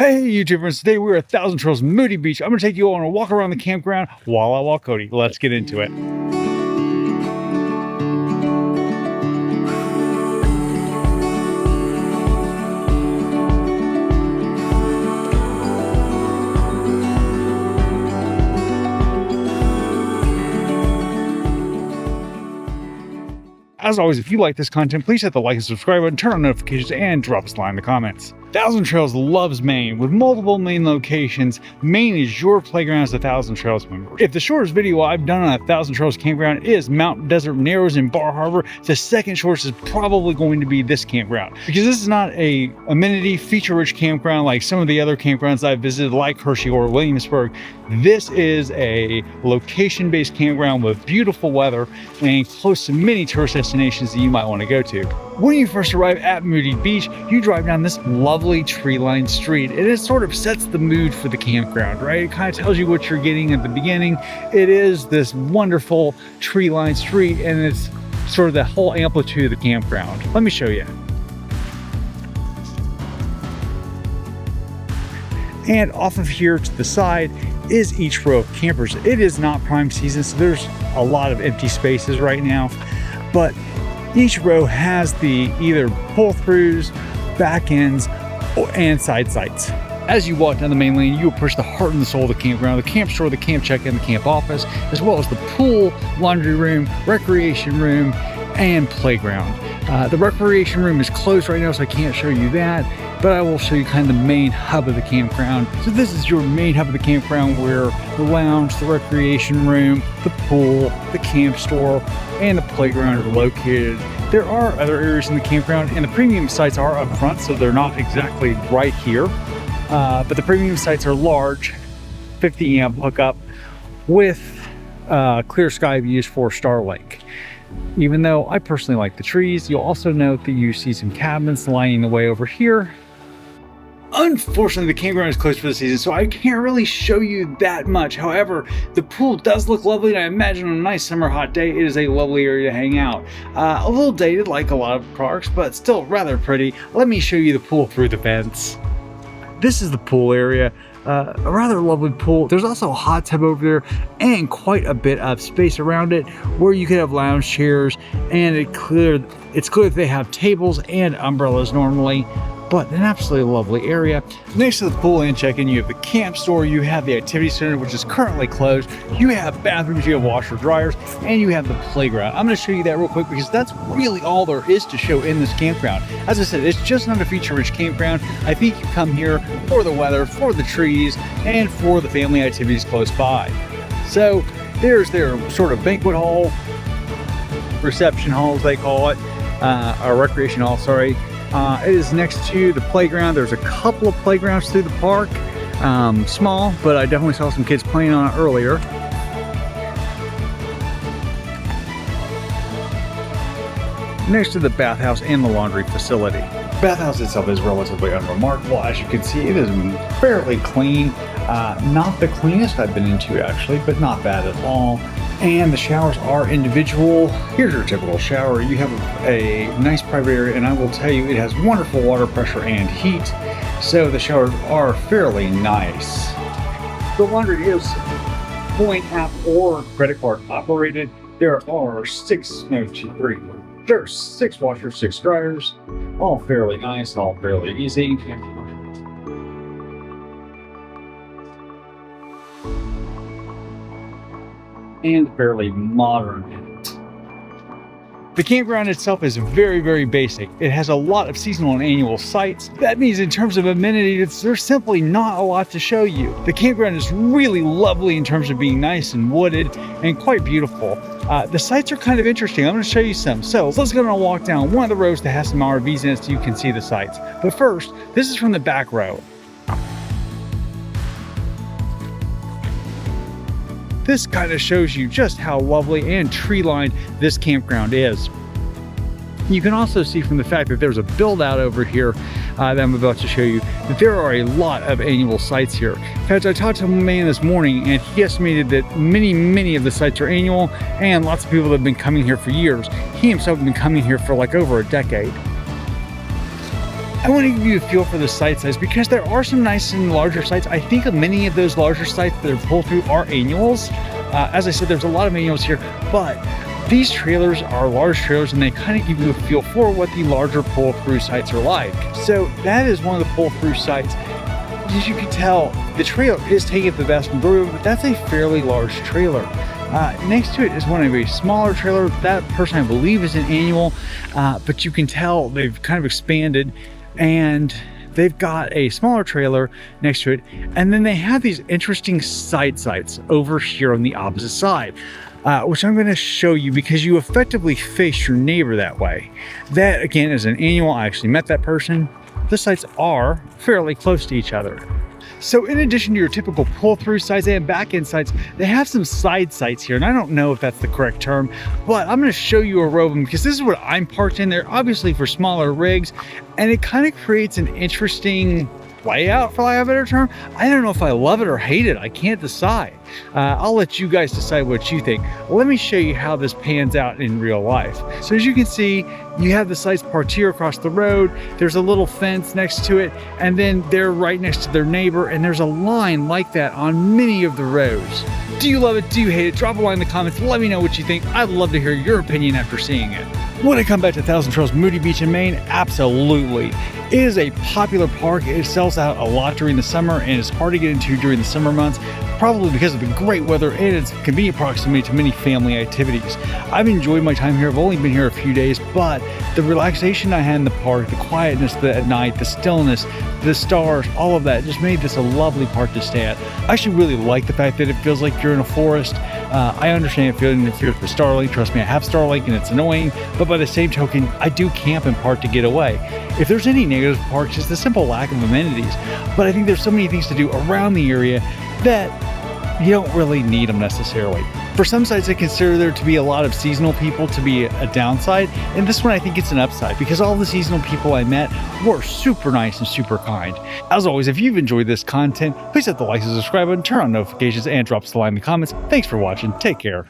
Hey YouTubers, today we're at 1,000 Trails Moody Beach. I'm gonna take you on a walk around the campground while I walk Cody. Let's get into it. As always, if you like this content, please hit the like and subscribe button, turn on notifications, and drop us a line in the comments. 1,000 Trails loves Maine. With multiple Maine locations, Maine is your playground as a 1,000 Trails member. If the shortest video I've done on a 1,000 Trails campground is Mount Desert Narrows in Bar Harbor, the second shortest is probably going to be this campground. Because this is not a amenity, feature-rich campground like some of the other campgrounds I've visited like Hershey or Williamsburg. This is a location-based campground with beautiful weather and close to many tourist destinations that you might want to go to. When you first arrive at Moody Beach, you drive down this lovely tree-lined street, and it sort of sets the mood for the campground, right? It kind of tells you what you're getting at the beginning. It is this wonderful tree-lined street, and it's sort of the whole amplitude of the campground. Let me show you. And off of here to the side is each row of campers. It is not prime season, so there's a lot of empty spaces right now, but each row has the either pull-throughs, back ends, and side sites. As you walk down the main lane, you approach the heart and the soul of the campground, the camp store, the camp check-in, the camp office, as well as the pool, laundry room, recreation room, and playground. The recreation room is closed right now, so I can't show you that, but I will show you kind of the main hub of the campground. So this is your main hub of the campground, where the lounge, the recreation room, the pool, the camp store, and the playground are located. There are other areas in the campground, and the premium sites are up front, so they're not exactly right here. But the premium sites are large, 50 amp hookup with clear sky views for Starlink. Even though I personally like the trees, you'll also note that you see some cabins lining the way over here. Unfortunately, the campground is closed for the season, so I can't really show you that much. However, the pool does look lovely, and I imagine on a nice summer hot day, it is a lovely area to hang out. A little dated like a lot of parks, but still rather pretty. Let me show you the pool through the fence. This is the pool area. A rather lovely pool. There's also a hot tub over there and quite a bit of space around it where you could have lounge chairs, and it's clear that they have tables and umbrellas normally, but an absolutely lovely area. Next to the pool and check-in, you have the camp store, you have the activity center, which is currently closed, you have bathrooms, you have washer dryers, and you have the playground. I'm going to show you that real quick because that's really all there is to show in this campground. As I said, it's just not a feature-rich campground. I think you come here for the weather, for the trees, and for the family activities close by. So there's their sort of banquet hall, reception hall as they call it, or recreation hall, sorry. It is next to the playground. There's a couple of playgrounds through the park, small, but I definitely saw some kids playing on it earlier. Next to the bathhouse and the laundry facility. The bathhouse itself is relatively unremarkable. As you can see, it is fairly clean. Not the cleanest I've been into actually, but not bad at all. And the showers are individual. Here's your typical shower. You have a nice private area, and I will tell you, it has wonderful water pressure and heat, so the showers are fairly nice. The laundry is point app or credit card operated. There are six washers, 6 dryers, all fairly nice, all fairly easy. And fairly modern. The campground itself is very, very basic. It has a lot of seasonal and annual sites. That means in terms of amenities, there's simply not a lot to show you. The campground is really lovely in terms of being nice and wooded and quite beautiful. The sites are kind of interesting. I'm going to show you some. So let's go on a walk down one of the rows that has some RVs in it so you can see the sites. But first, this is from the back row. This kind of shows you just how lovely and tree-lined this campground is. You can also see from the fact that there's a build-out over here that I'm about to show you that there are a lot of annual sites here. In fact, I talked to a man this morning, and he estimated that many of the sites are annual, and lots of people that have been coming here for years. He himself has been coming here for like over a decade. I want to give you a feel for the site size because there are some nice and larger sites. I think of many of those larger sites that are pulled through are annuals. As I said, there's a lot of annuals here, but these trailers are large trailers and they kind of give you a feel for what the larger pull-through sites are like. So that is one of the pull-through sites. As you can tell, the trailer is taking up the vast majority of it, but that's a fairly large trailer. Next to it is one of a smaller trailer. That person, I believe, is an annual, but you can tell they've kind of expanded and they've got a smaller trailer next to it. And then they have these interesting side sites over here on the opposite side. Which I'm going to show you because you effectively face your neighbor that way. That, again, is an annual. I actually met that person. The sites are fairly close to each other. So in addition to your typical pull-through sites and back-end sites, they have some side sites here. And I don't know if that's the correct term, but I'm going to show you a row of them because this is what I'm parked in. They're obviously for smaller rigs, and it kind of creates an interesting layout, for lack of a better term. I don't know if I love it or hate it. I can't decide. I'll let you guys decide what you think. Let me show you how this pans out in real life. So as you can see, you have the sites parked here across the road. There's a little fence next to it, and then they're right next to their neighbor, and there's a line like that on many of the rows. Do you love it? Do you hate it? Drop a line in the comments. Let me know what you think. I'd love to hear your opinion after seeing it. Would I come back to Thousand Trails Moody Beach in Maine? Absolutely. It is a popular park. It sells out a lot during the summer and it's hard to get into during the summer months, probably because of the great weather and its convenient proximity to many family activities. I've enjoyed my time here. I've only been here a few days, but the relaxation I had in the park, the quietness at night, the stillness, the stars, all of that just made this a lovely park to stay at. I actually really like the fact that it feels like you're in a forest. I understand feeling interferes with Starlink. Trust me, I have Starlink and it's annoying, but by the same token, I do camp in park to get away. If there's any negatives with parks, it's the simple lack of amenities. But I think there's so many things to do around the area that you don't really need them necessarily. For some sites, I consider there to be a lot of seasonal people to be a downside, and this one I think it's an upside because all the seasonal people I met were super nice and super kind. As always, if you've enjoyed this content, please hit the like and subscribe button, turn on notifications, and drop us a line in the comments. Thanks for watching. Take care.